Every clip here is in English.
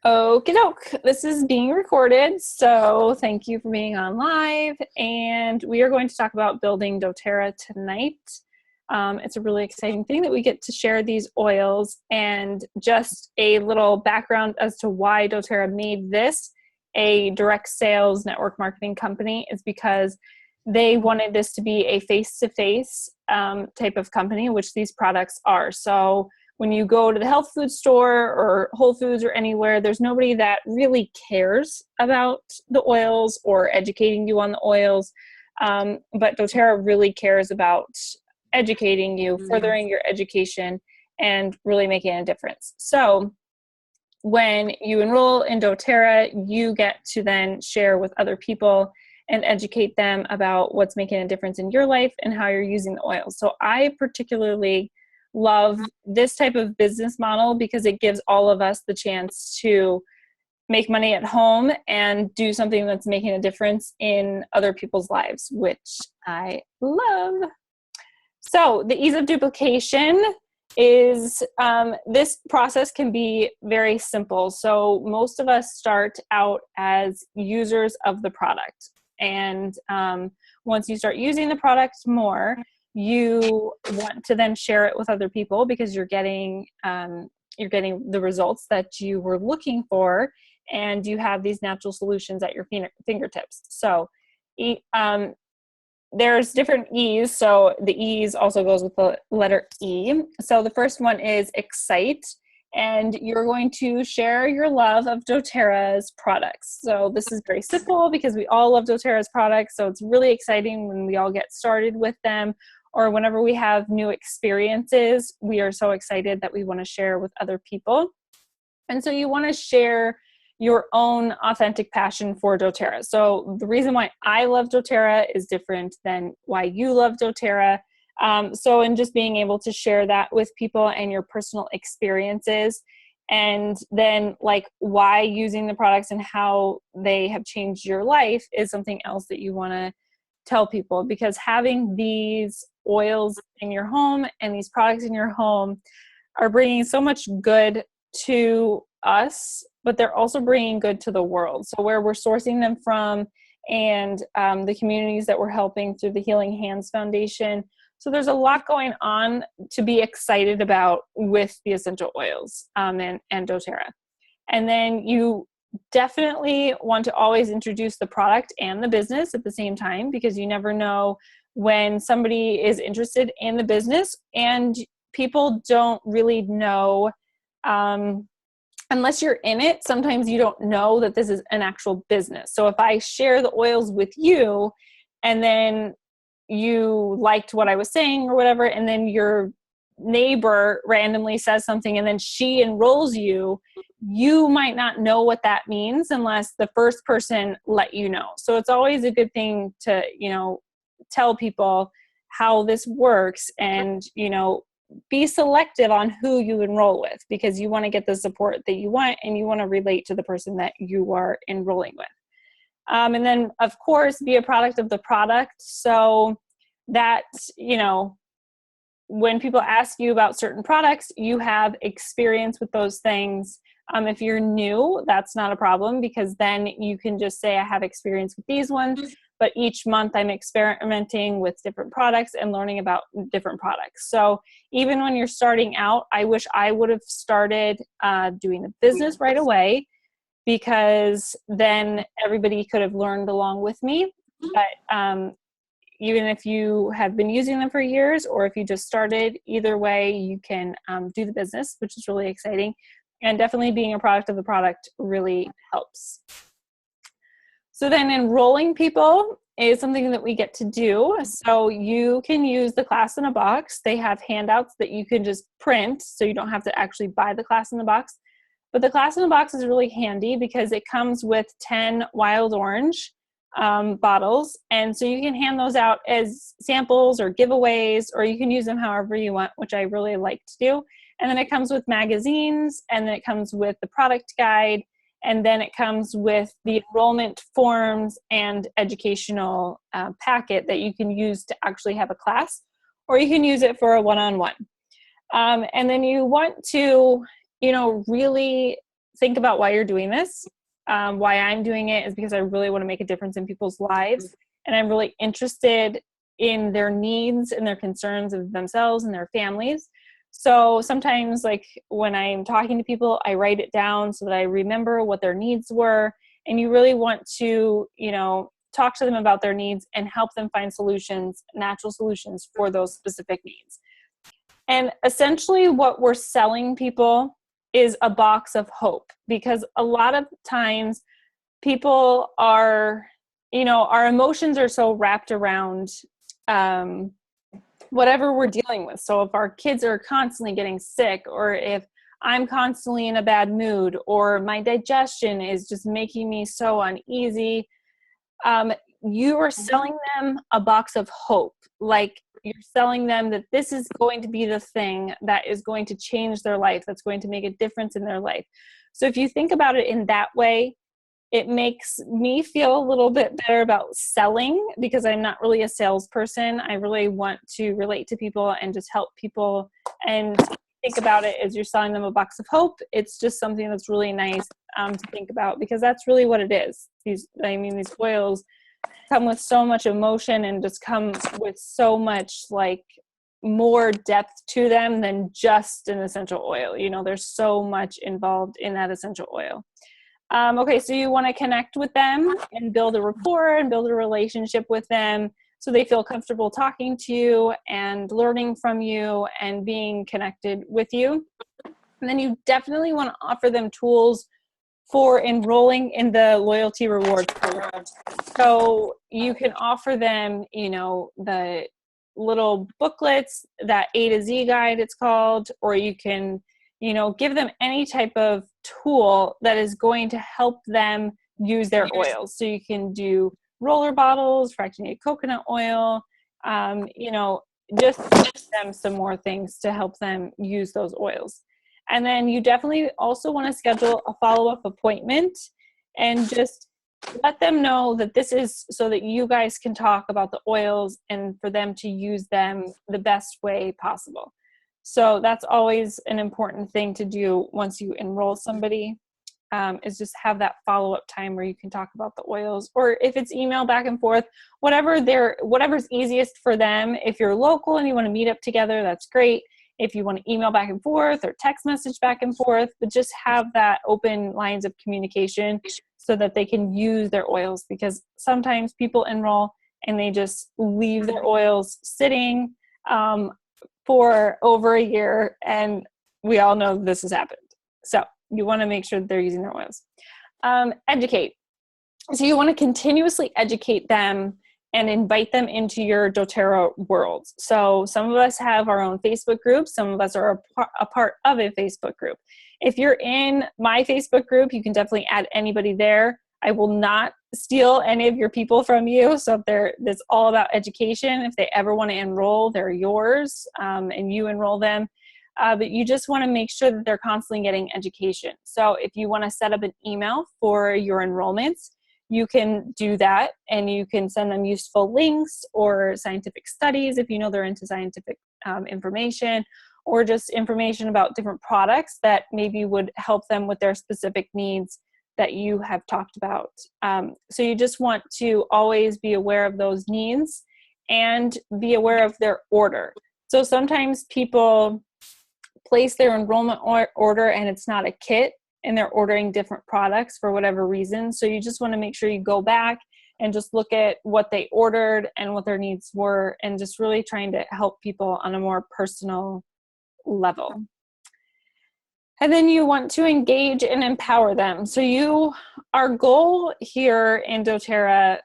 Okie doke. This is being recorded, so thank you for being on live. And we are going to talk about building doTERRA tonight. It's a really exciting thing that we get to share these oils, and just a little background as to why doTERRA made this a direct sales network marketing company is because they wanted this to be a face-to-face type of company, which these products are. So when you go to the health food store or Whole Foods or anywhere, there's nobody that really cares about the oils or educating you on the oils. But doTERRA really cares about educating you, furthering your education, and really making a difference. So when you enroll in doTERRA, you get to then share with other people and educate them about what's making a difference in your life and how you're using the oils. So I particularly love this type of business model because it gives all of us the chance to make money at home and do something that's making a difference in other people's lives, which I love. So the ease of duplication is this process can be very simple. So most of us start out as users of the product. And once you start using the product more, you want to then share it with other people because you're getting the results that you were looking for, and you have these natural solutions at your fingertips. So there's different E's. So the E's also goes with the letter E. So the first one is excite, and you're going to share your love of doTERRA's products. So this is very simple because we all love doTERRA's products. So it's really exciting when we all get started with them, or whenever we have new experiences, we are so excited that we want to share with other people. And so you want to share your own authentic passion for doTERRA. So the reason why I love doTERRA is different than why you love doTERRA. So in just being able to share that with people and your personal experiences, and then like why using the products and how they have changed your life is something else that you want to tell people, because having these oils in your home and these products in your home are bringing so much good to us, but they're also bringing good to the world. So where we're sourcing them from, and the communities that we're helping through the Healing Hands Foundation. So there's a lot going on to be excited about with the essential oils and doTERRA. And then you definitely want to always introduce the product and the business at the same time, because you never know when somebody is interested in the business, and people don't really know, unless you're in it, sometimes you don't know that this is an actual business. So if I share the oils with you and then you liked what I was saying or whatever, and then your neighbor randomly says something and then she enrolls you, you might not know what that means unless the first person let you know. So it's always a good thing to, tell people how this works, and, be selective on who you enroll with, because you want to get the support that you want, and you want to relate to the person that you are enrolling with. And then, of course, be a product of the product, so that, when people ask you about certain products, you have experience with those things. If you're new, that's not a problem, because then you can just say, I have experience with these ones, but each month I'm experimenting with different products and learning about different products. So even when you're starting out, I wish I would have started doing the business right away, because then everybody could have learned along with me. But even if you have been using them for years, or if you just started, either way, you can do the business, which is really exciting. And definitely being a product of the product really helps. So then enrolling people is something that we get to do. So you can use the class in a box. They have handouts that you can just print, so you don't have to actually buy the class in the box. But the class in the box is really handy because it comes with 10 wild orange bottles. And so you can hand those out as samples or giveaways, or you can use them however you want, which I really like to do. And then it comes with magazines, and then it comes with the product guide, and then it comes with the enrollment forms and educational packet that you can use to actually have a class, or you can use it for a one-on-one. And then you want to, really think about why you're doing this. Why I'm doing it is because I really want to make a difference in people's lives. And I'm really interested in their needs and their concerns of themselves and their families. So sometimes, like when I'm talking to people, I write it down so that I remember what their needs were. And you really want to, talk to them about their needs and help them find solutions, natural solutions for those specific needs. And essentially what we're selling people is a box of hope, because a lot of times people are, our emotions are so wrapped around whatever we're dealing with. So if our kids are constantly getting sick, or if I'm constantly in a bad mood, or my digestion is just making me so uneasy, you are selling them a box of hope. Like you're selling them that this is going to be the thing that is going to change their life, that's going to make a difference in their life. So if you think about it in that way, it makes me feel a little bit better about selling, because I'm not really a salesperson. I really want to relate to people and just help people. And think about it as you're selling them a box of hope. It's just something that's really nice to think about, because that's really what it is. These oils come with so much emotion and just come with so much like more depth to them than just an essential oil. There's so much involved in that essential oil. Okay, so you want to connect with them and build a rapport and build a relationship with them so they feel comfortable talking to you and learning from you and being connected with you. And then you definitely want to offer them tools for enrolling in the loyalty rewards program. So you can offer them, the little booklets, that A to Z guide it's called, or you can, give them any type of tool that is going to help them use their oils. So you can do roller bottles, fractionated coconut oil, just teach them some more things to help them use those oils. And then you definitely also want to schedule a follow-up appointment and just let them know that this is so that you guys can talk about the oils and for them to use them the best way possible. So that's always an important thing to do once you enroll somebody, is just have that follow-up time where you can talk about the oils, or if it's email back and forth, whatever's easiest for them. If you're local and you want to meet up together, that's great. If you want to email back and forth or text message back and forth, but just have that open lines of communication so that they can use their oils, because sometimes people enroll and they just leave their oils sitting for over a year, and we all know this has happened. So you want to make sure that they're using their oils. Educate. So you want to continuously educate them and invite them into your doTERRA world. So some of us have our own Facebook group. Some of us are a part of a Facebook group. If you're in my Facebook group, you can definitely add anybody there. I will not steal any of your people from you. So if it's all about education. If they ever want to enroll, they're yours, and you enroll them. But you just want to make sure that they're constantly getting education. So if you want to set up an email for your enrollments, you can do that, and you can send them useful links or scientific studies if you know they're into scientific information, or just information about different products that maybe would help them with their specific needs that you have talked about. So you just want to always be aware of those needs and be aware of their order. So sometimes people place their enrollment order and it's not a kit, and they're ordering different products for whatever reason. So you just want to make sure you go back and just look at what they ordered and what their needs were, and just really trying to help people on a more personal level. And then you want to engage and empower them. So our goal here in doTERRA,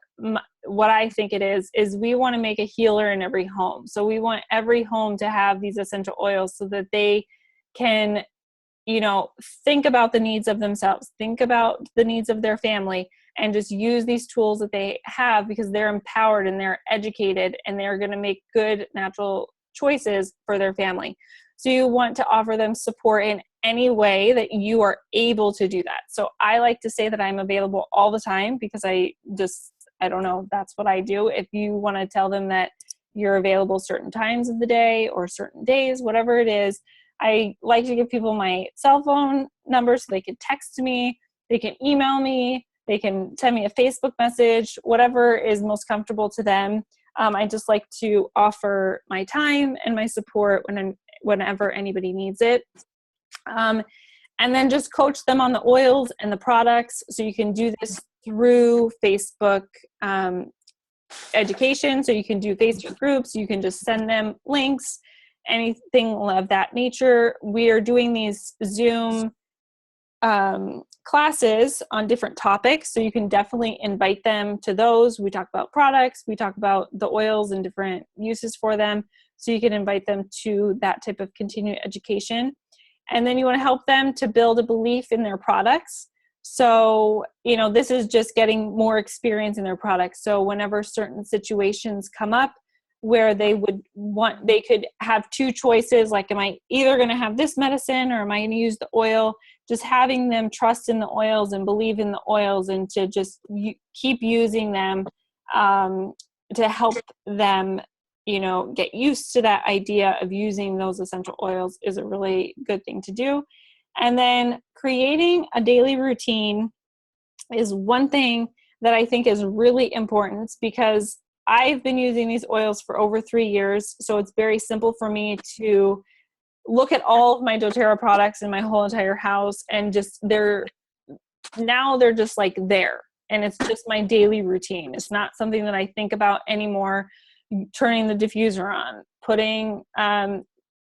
what I think it is we want to make a healer in every home. So we want every home to have these essential oils so that they can, think about the needs of themselves, think about the needs of their family, and just use these tools that they have, because they're empowered and they're educated and they're going to make good natural choices for their family. So you want to offer them support in any way that you are able to do that. So I like to say that I'm available all the time, because I don't know, that's what I do. If you want to tell them that you're available certain times of the day or certain days, whatever it is, I like to give people my cell phone number so they can text me, they can email me, they can send me a Facebook message, whatever is most comfortable to them. I just like to offer my time and my support whenever anybody needs it. And then just coach them on the oils and the products. So you can do this through Facebook education. So you can do Facebook groups. You can just send them links, anything of that nature. We are doing these Zoom classes on different topics. So you can definitely invite them to those. We talk about products. We talk about the oils and different uses for them. So you can invite them to that type of continuing education. And then you want to help them to build a belief in their products. So, this is just getting more experience in their products. So whenever certain situations come up where they could have two choices, like, am I either going to have this medicine or am I going to use the oil? Just having them trust in the oils and believe in the oils and to just keep using them to help them get used to that idea of using those essential oils is a really good thing to do. And then creating a daily routine is one thing that I think is really important, because I've been using these oils for over 3 years. So it's very simple for me to look at all of my doTERRA products in my whole entire house, and they're just like there. And it's just my daily routine. It's not something that I think about anymore. Turning the diffuser on, putting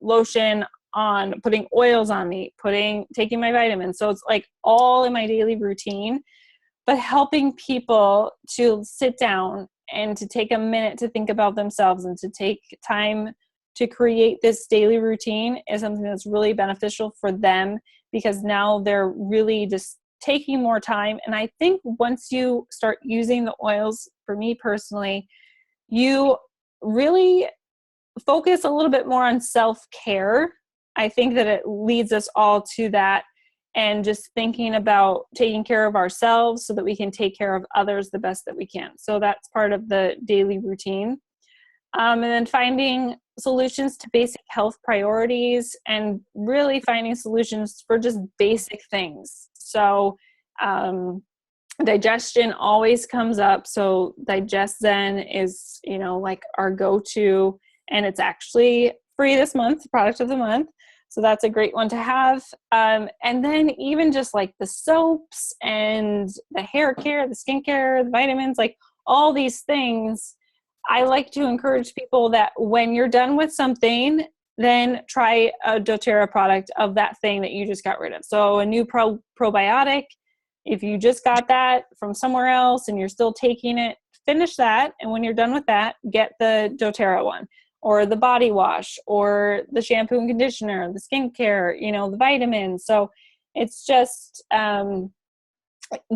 lotion on, putting oils on me, taking my vitamins. So it's like all in my daily routine. But helping people to sit down and to take a minute to think about themselves and to take time to create this daily routine is something that's really beneficial for them, because now they're really just taking more time. And I think once you start using the oils, for me personally, you really focus a little bit more on self-care. I think that it leads us all to that, and just thinking about taking care of ourselves so that we can take care of others the best that we can. So that's part of the daily routine. And then finding solutions to basic health priorities, and really finding solutions for just basic things. So digestion always comes up. So Digest Zen is, like our go-to, and it's actually free this month, product of the month. So that's a great one to have. And then even just like the soaps and the hair care, the skincare, the vitamins, like all these things, I like to encourage people that when you're done with something, then try a doTERRA product of that thing that you just got rid of. So a new probiotic, if you just got that from somewhere else and you're still taking it, finish that. And when you're done with that, get the doTERRA one, or the body wash, or the shampoo and conditioner, the skincare, the vitamins. So it's just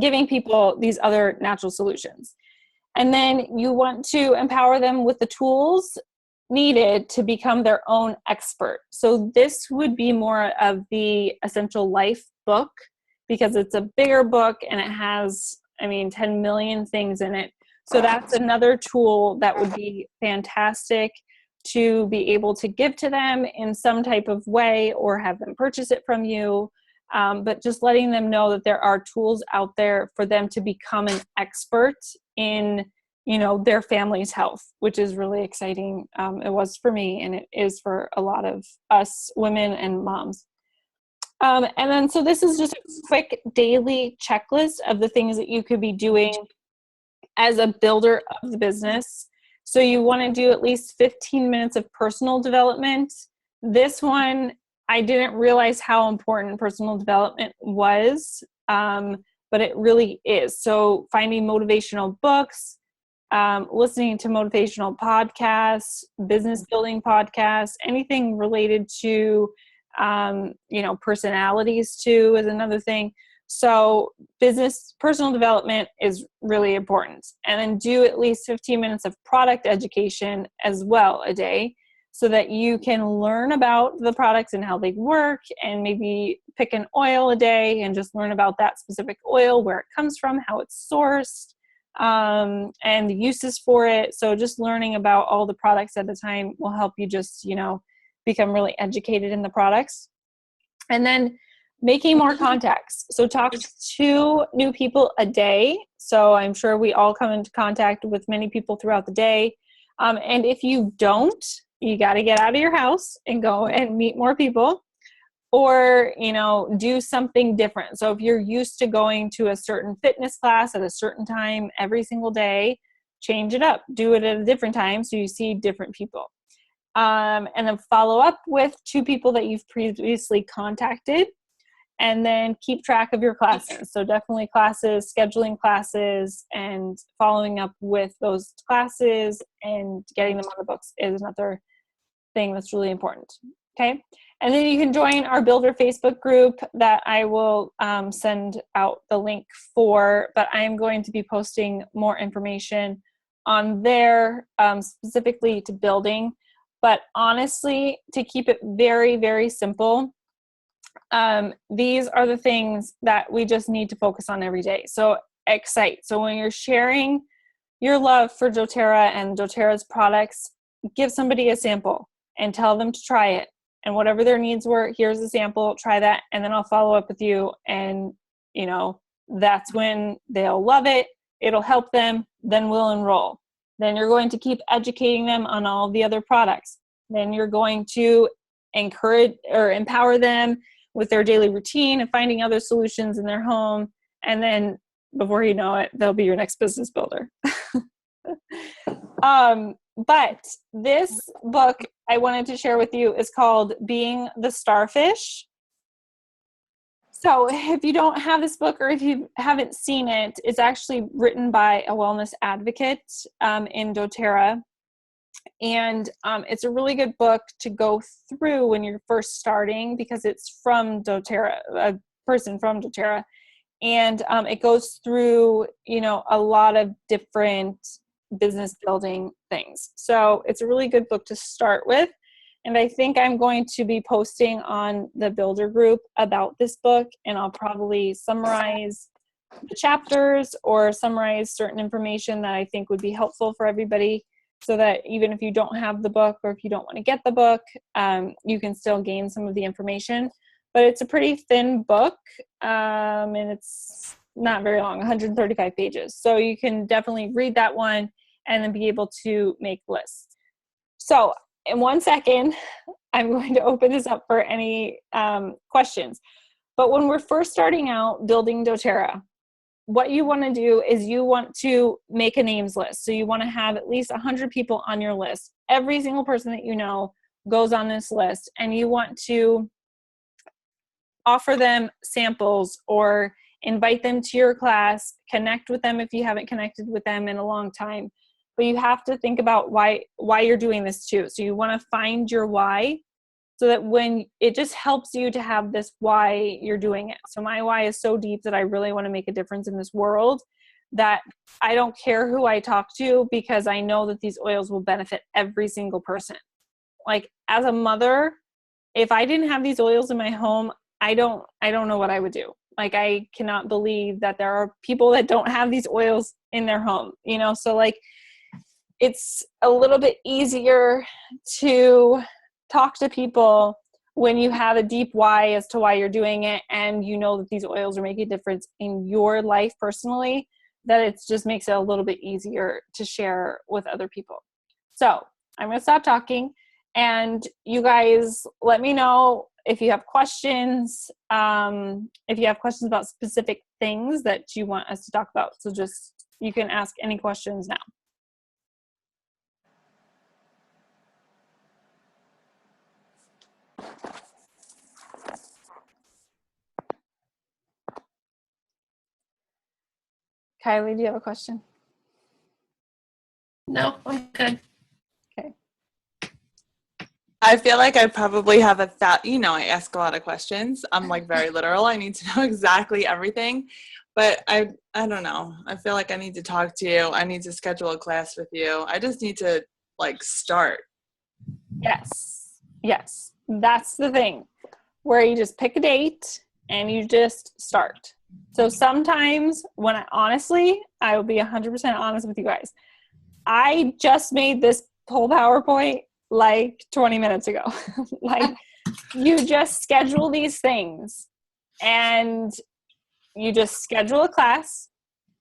giving people these other natural solutions. And then you want to empower them with the tools needed to become their own expert. So this would be more of the Essential Life book, because it's a bigger book and it has, 10 million things in it. So that's another tool that would be fantastic to be able to give to them in some type of way, or have them purchase it from you. But just letting them know that there are tools out there for them to become an expert in, their family's health, which is really exciting. It was for me, and it is for a lot of us women and moms. And then, so this is just a quick daily checklist of the things that you could be doing as a builder of the business. So you want to do at least 15 minutes of personal development. This one, I didn't realize how important personal development was, but it really is. So finding motivational books, listening to motivational podcasts, business building podcasts, anything related to personalities too is another thing. So personal development is really important. And then do at least 15 minutes of product education as well a day, so that you can learn about the products and how they work, and maybe pick an oil a day and just learn about that specific oil, where it comes from, how it's sourced, and the uses for it. So just learning about all the products at a time will help you just, become really educated in the products. And then making more contacts. So talk to 2 new people a day. So I'm sure we all come into contact with many people throughout the day. And if you don't, you got to get out of your house and go and meet more people, or, do something different. So if you're used to going to a certain fitness class at a certain time every single day, change it up, do it at a different time so you see different people. And then follow up with 2 people that you've previously contacted, and then keep track of your classes. So definitely classes, scheduling classes, and following up with those classes and getting them on the books is another thing that's really important. Okay. And then you can join our Builder Facebook group that I will send out the link for, but I'm going to be posting more information on there specifically to building. But honestly, to keep it very, very simple, these are the things that we just need to focus on every day. So excite. So when you're sharing your love for doTERRA and doTERRA's products, give somebody a sample and tell them to try it. And whatever their needs were, here's a sample, try that, and then I'll follow up with you. And, that's when they'll love it. It'll help them. Then we'll enroll. Then you're going to keep educating them on all the other products. Then you're going to encourage or empower them with their daily routine and finding other solutions in their home. And then before you know it, they'll be your next business builder. But this book I wanted to share with you is called Being the Starfish. So if you don't have this book, or if you haven't seen it, it's actually written by a wellness advocate in doTERRA. And it's a really good book to go through when you're first starting, because it's from doTERRA, a person from doTERRA. And it goes through, a lot of different business building things. So it's a really good book to start with. And I think I'm going to be posting on the builder group about this book, and I'll probably summarize the chapters or summarize certain information that I think would be helpful for everybody, so that even if you don't have the book, or if you don't want to get the book, you can still gain some of the information. But it's a pretty thin book, and it's not very long, 135 pages. So you can definitely read that one and then be able to make lists. So in 1 second, I'm going to open this up for any questions. But when we're first starting out building doTERRA, what you want to do is you want to make a names list. So you want to have at least 100 people on your list. Every single person that you know goes on this list, and you want to offer them samples or invite them to your class, connect with them if you haven't connected with them in a long time. But you have to think about why you're doing this too. So you want to find your why, so that when it just helps you to have this why you're doing it. So my why is so deep that I really want to make a difference in this world, that I don't care who I talk to, because I know that these oils will benefit every single person. Like, as a mother, if I didn't have these oils in my home, I don't know what I would do. Like, I cannot believe that there are people that don't have these oils in their home, so like, it's a little bit easier to talk to people when you have a deep why as to why you're doing it, and you know that these oils are making a difference in your life personally, that it just makes it a little bit easier to share with other people. So I'm going to stop talking, and you guys let me know if you have questions, if you have questions about specific things that you want us to talk about. So you can ask any questions now. Kylie, do you have a question? No, I'm good. Okay. I feel like I probably have I ask a lot of questions. I'm like very literal. I need to know exactly everything, but I don't know. I feel like I need to talk to you. I need to schedule a class with you. I just need to start. Yes. That's the thing, where you just pick a date and you just start. So sometimes when I will be 100% honest with you guys. I just made this whole PowerPoint like 20 minutes ago. Like, you just schedule these things, and you just schedule a class,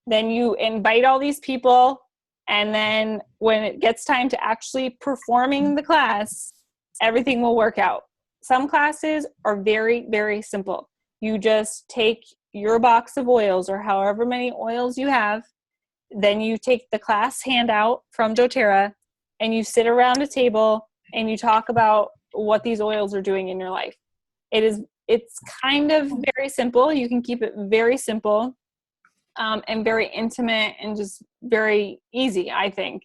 then you invite all these people, and then when it gets time to actually performing the class, everything will work out. Some classes are very, very simple. You just take your box of oils, or however many oils you have, then you take the class handout from doTERRA, and you sit around a table and you talk about what these oils are doing in your life. It's kind of very simple. You can keep it very simple, and very intimate, and just very easy, I think.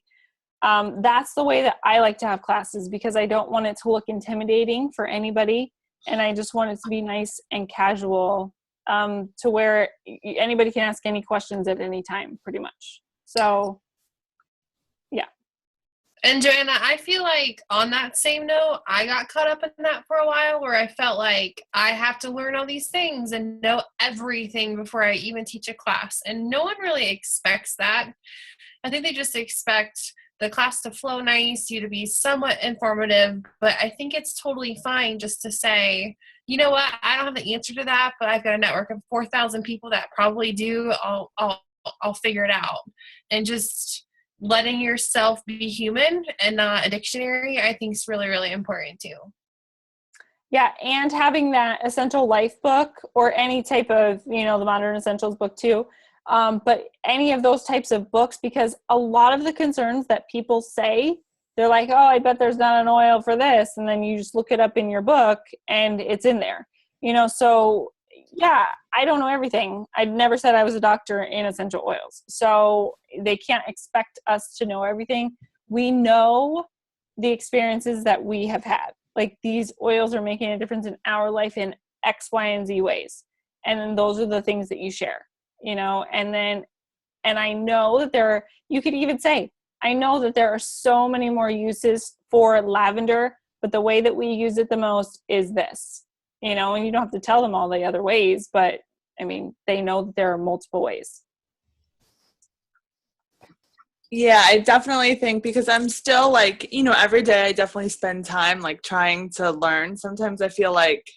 That's the way that I like to have classes, because I don't want it to look intimidating for anybody, and I just want it to be nice and casual, to where anybody can ask any questions at any time, pretty much. So, yeah. And Joanna, I feel like on that same note, I got caught up in that for a while, where I felt like I have to learn all these things and know everything before I even teach a class. And no one really expects that. I think they just expect the class to flow nice, you to be somewhat informative. But I think it's totally fine just to say, you know what, I don't have the answer to that, but I've got a network of 4,000 people that probably do. I'll figure it out. And just letting yourself be human and not a dictionary, I think is really, really important too. Yeah, and having that Essential Life book, or any type of, the Modern Essentials book too, but any of those types of books, because a lot of the concerns that people say, they're like, oh, I bet there's not an oil for this, and then you just look it up in your book and it's in there. So yeah, I don't know everything. I never said I was a doctor in essential oils. So they can't expect us to know everything. We know the experiences that we have had. Like, these oils are making a difference in our life in X, Y, and Z ways. And then those are the things that you share, and I know that you could even say, I know that there are so many more uses for lavender, but the way that we use it the most is this. And you don't have to tell them all the other ways, but they know that there are multiple ways. Yeah, I definitely think, because I'm still every day I definitely spend time trying to learn. Sometimes I feel like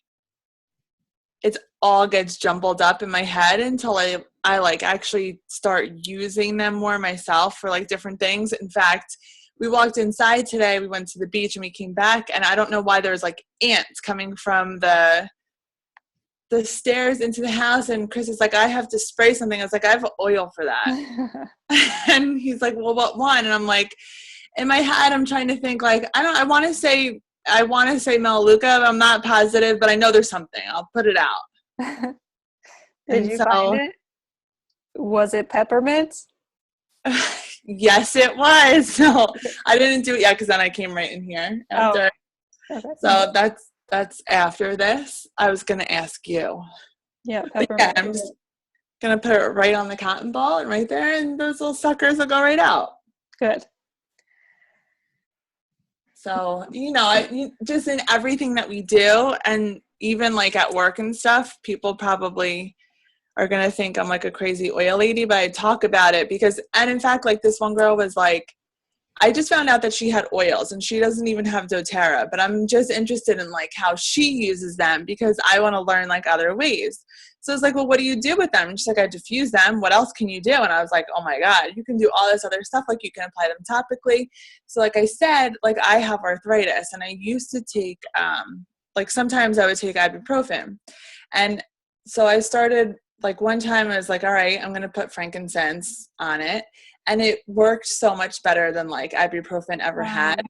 it all gets jumbled up in my head until I actually start using them more myself for different things. In fact, we walked inside today, we went to the beach, and we came back, and I don't know why there's ants coming from the stairs into the house, and Chris is like, I have to spray something. I was like, I have oil for that. And he's like, well, what one? And I'm like, in my head, I'm trying to think I want to say Melaleuca, but I'm not positive, but I know there's something. I'll put it out. Did you find it? Was it peppermint? Yes, it was. No, I didn't do it yet, because then I came right in here after. Oh. Okay. So that's after this. I was going to ask you. Yeah, peppermint. Yeah, I'm just going to put it right on the cotton ball and right there, and those little suckers will go right out. Good. So, just in everything that we do, and even at work and stuff, people probably are going to think I'm a crazy oil lady, but I talk about it and in fact, this one girl was I just found out that she had oils, and she doesn't even have doTERRA, but I'm just interested in how she uses them, because I want to learn other ways. So it's well, what do you do with them? And she's like, I diffuse them. What else can you do? And I was like, oh my God, you can do all this other stuff. You can apply them topically. So I said, I have arthritis, and I used to take, sometimes I would take ibuprofen. And so I started, one time I was all right, I'm going to put frankincense on it. And it worked so much better than ibuprofen ever had.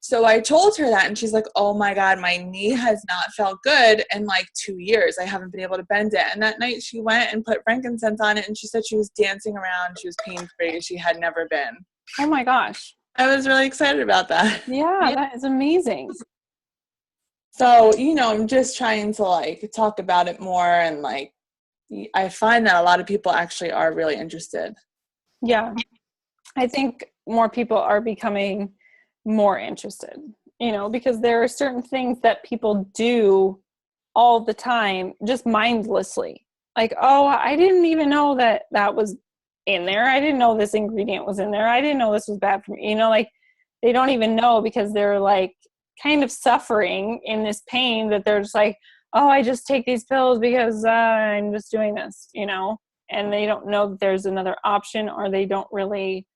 So I told her that, and she's like, oh my God, my knee has not felt good in 2 years. I haven't been able to bend it. And that night she went and put frankincense on it, and she said she was dancing around. She was pain-free. She had never been. Oh my gosh. I was really excited about that. Yeah, that is amazing. So, I'm just trying to talk about it more, and I find that a lot of people actually are really interested. Yeah. I think more people are becoming more interested, because there are certain things that people do all the time, just mindlessly. Oh, I didn't even know that was in there. I didn't know this ingredient was in there. I didn't know this was bad for me. they don't even know because they're like kind of suffering in this pain that they're just like, oh, I just take these pills because I'm just doing this, you know, and they don't know that there's another option, or they don't really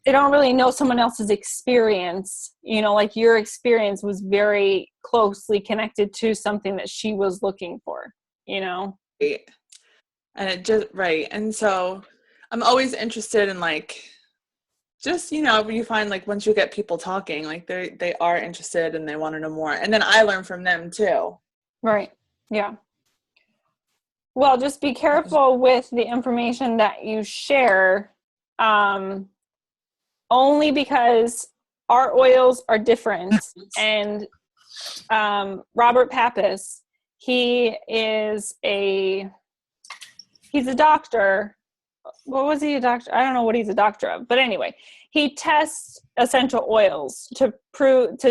know someone else's experience. You know, like your experience was very closely connected to something that she was looking for, you know? Right. And it just, right. And so I'm always interested in like, just, you know, you find like once you get people talking, like they are interested and they want to know more. And then I learn from them too. Right. Yeah. Well, just be careful with the information that you share, only because our oils are different. And Robert Pappas, he's a doctor. What was he a doctor? I don't know what he's a doctor of, but anyway, he tests essential oils to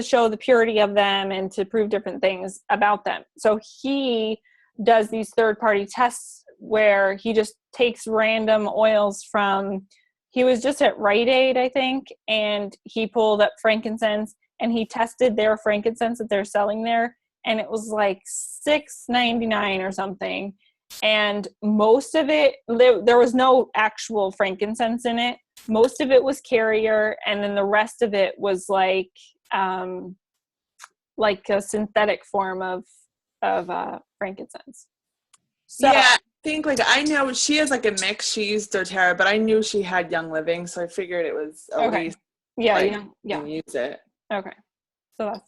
show the purity of them and to prove different things about them. So he does these third-party tests where he just takes random oils from, he was just at Rite Aid, I think, and he pulled up frankincense and he tested their frankincense that they're selling there, and it was like $6.99 or something. And most of it, there was no actual frankincense in it. Most of it was carrier, and then the rest of it was like a synthetic form of frankincense. So, yeah, I think like I know she has like a mix. She used doTERRA, but I knew she had Young Living, so I figured it was at least yeah. use it. Okay, so that's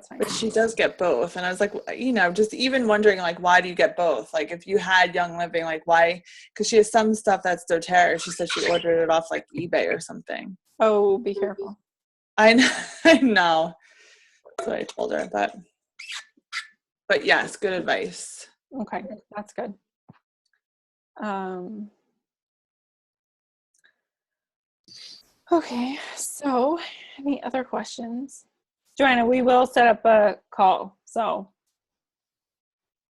fine. But she does get both, and I was like, you know, just even wondering like, why do you get both? Like, if you had Young Living, like why? Because she has some stuff that's doTERRA. She said she ordered it off like eBay or something. Oh, be careful. I know. I know. That's what I told her, but yes, good advice. Okay, that's good. Okay, so any other questions? Joanna, we will set up a call. So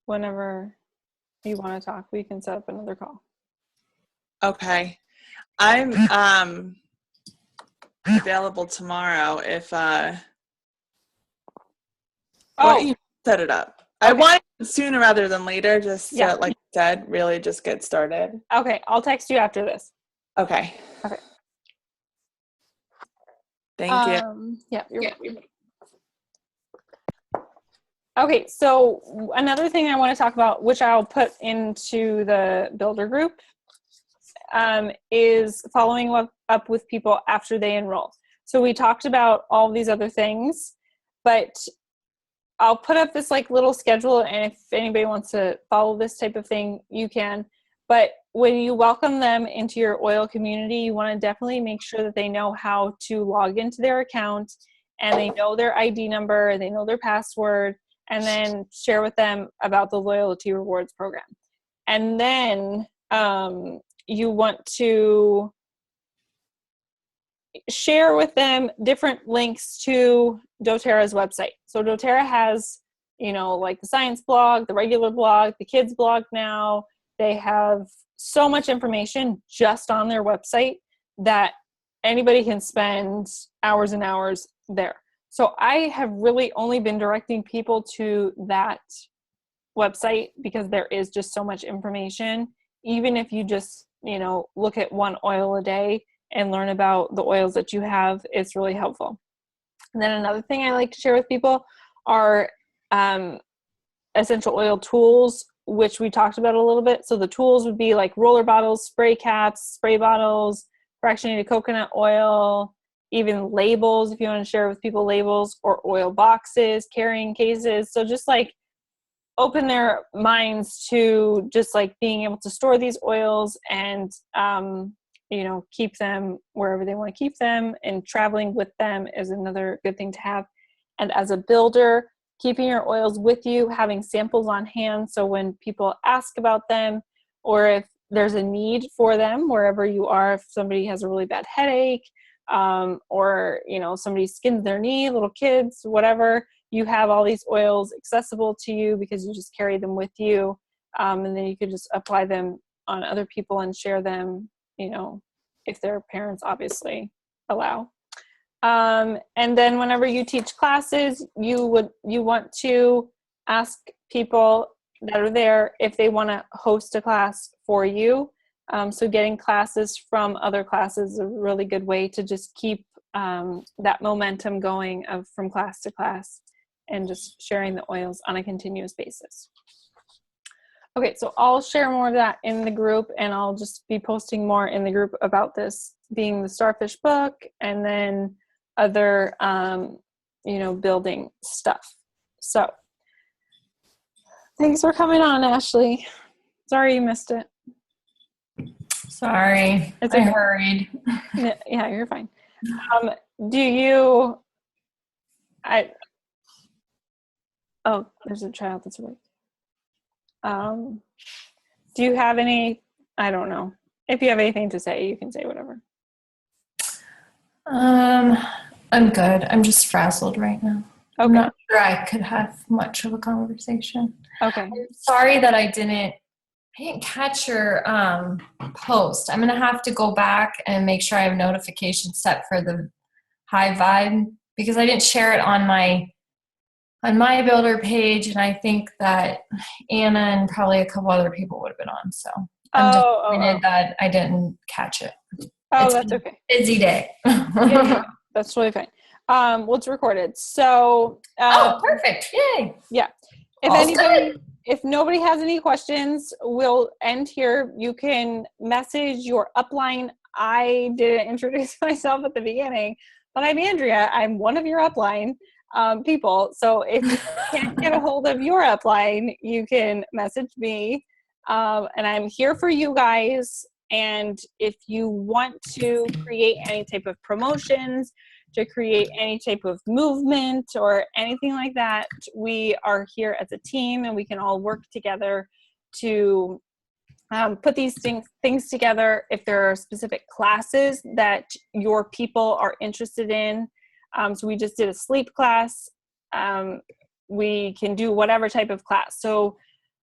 whenever you want to talk, we can set up another call. Okay. I'm available tomorrow if you set it up. Okay. I want it sooner rather than later, just to, like I said, really just get started. Okay, I'll text you after this. Okay. Thank you. Yeah, you're welcome. Okay, so another thing I want to talk about, which I'll put into the builder group, is following up with people after they enroll. So we talked about all these other things, but I'll put up this like little schedule, and if anybody wants to follow this type of thing, you can. But when you welcome them into your oil community, you want to definitely make sure that they know how to log into their account, and they know their ID number, they know their password, and then share with them about the loyalty rewards program. And then you want to share with them different links to doTERRA's website. So doTERRA has, you know, like the science blog, the regular blog, the kids blog now. They have so much information just on their website that anybody can spend hours and hours there. So I have really only been directing people to that website because there is just so much information. Even if you just, you know, look at one oil a day and learn about the oils that you have, it's really helpful. And then another thing I like to share with people are essential oil tools, which we talked about a little bit. So the tools would be like roller bottles, spray caps, spray bottles, fractionated coconut oil, even labels, if you want to share with people labels, or oil boxes, carrying cases. So just like open their minds to just like being able to store these oils and, you know, keep them wherever they want to keep them, and traveling with them is another good thing to have. And as a builder, keeping your oils with you, having samples on hand, so when people ask about them, or if there's a need for them wherever you are, if somebody has a really bad headache, or, you know, somebody skins their knee, little kids, whatever, you have all these oils accessible to you because you just carry them with you. And then you could just apply them on other people and share them, you know, if their parents obviously allow. And then whenever you teach classes, you want to ask people that are there if they want to host a class for you. So getting classes from other classes is a really good way to just keep that momentum going from class to class and just sharing the oils on a continuous basis. Okay, so I'll share more of that in the group, and I'll just be posting more in the group about this being the Starfish book and then other, building stuff. So thanks for coming on, Ashley. Sorry you missed it. Sorry, It's I okay. hurried. Yeah, you're fine. Oh, there's a child that's awake. Do you have any, I don't know. If you have anything to say, you can say whatever. I'm good. I'm just frazzled right now. Okay. I'm not sure I could have much of a conversation. Okay. I'm sorry that I didn't catch your post. I'm gonna have to go back and make sure I have notifications set for the high vibe because I didn't share it on my builder page, and I think that Anna and probably a couple other people would have been on. So I'm disappointed that I didn't catch it. Oh, that's okay. Busy day. Yeah, that's totally fine. Well, it's recorded. So perfect. Yay. Yeah. If nobody has any questions, we'll end here. You can message your upline. I didn't introduce myself at the beginning, but I'm Andrea. I'm one of your upline people. So if you can't get a hold of your upline, you can message me. And I'm here for you guys. And if you want to create any type of promotions, to create any type of movement or anything like that, we are here as a team and we can all work together to put these things together. If there are specific classes that your people are interested in, so we just did a sleep class, we can do whatever type of class. So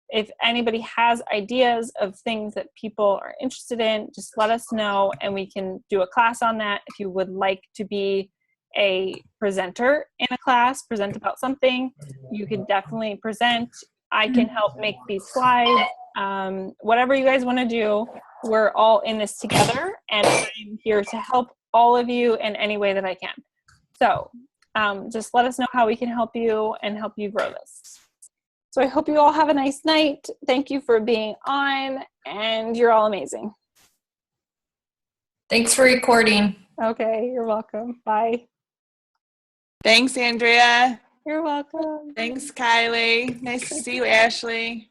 if anybody has ideas of things that people are interested in, just let us know and we can do a class on that. If you would like to be a presenter in a class, present about something, you can definitely present. I can help make these slides. Whatever you guys want to do, we're all in this together and I'm here to help all of you in any way that I can. So just let us know how we can help you and help you grow this. So I hope you all have a nice night. Thank you for being on, and you're all amazing. Thanks for recording. Okay, you're welcome. Bye. Thanks, Andrea. You're welcome. Thanks, Kylie. Nice to see you, Ashley.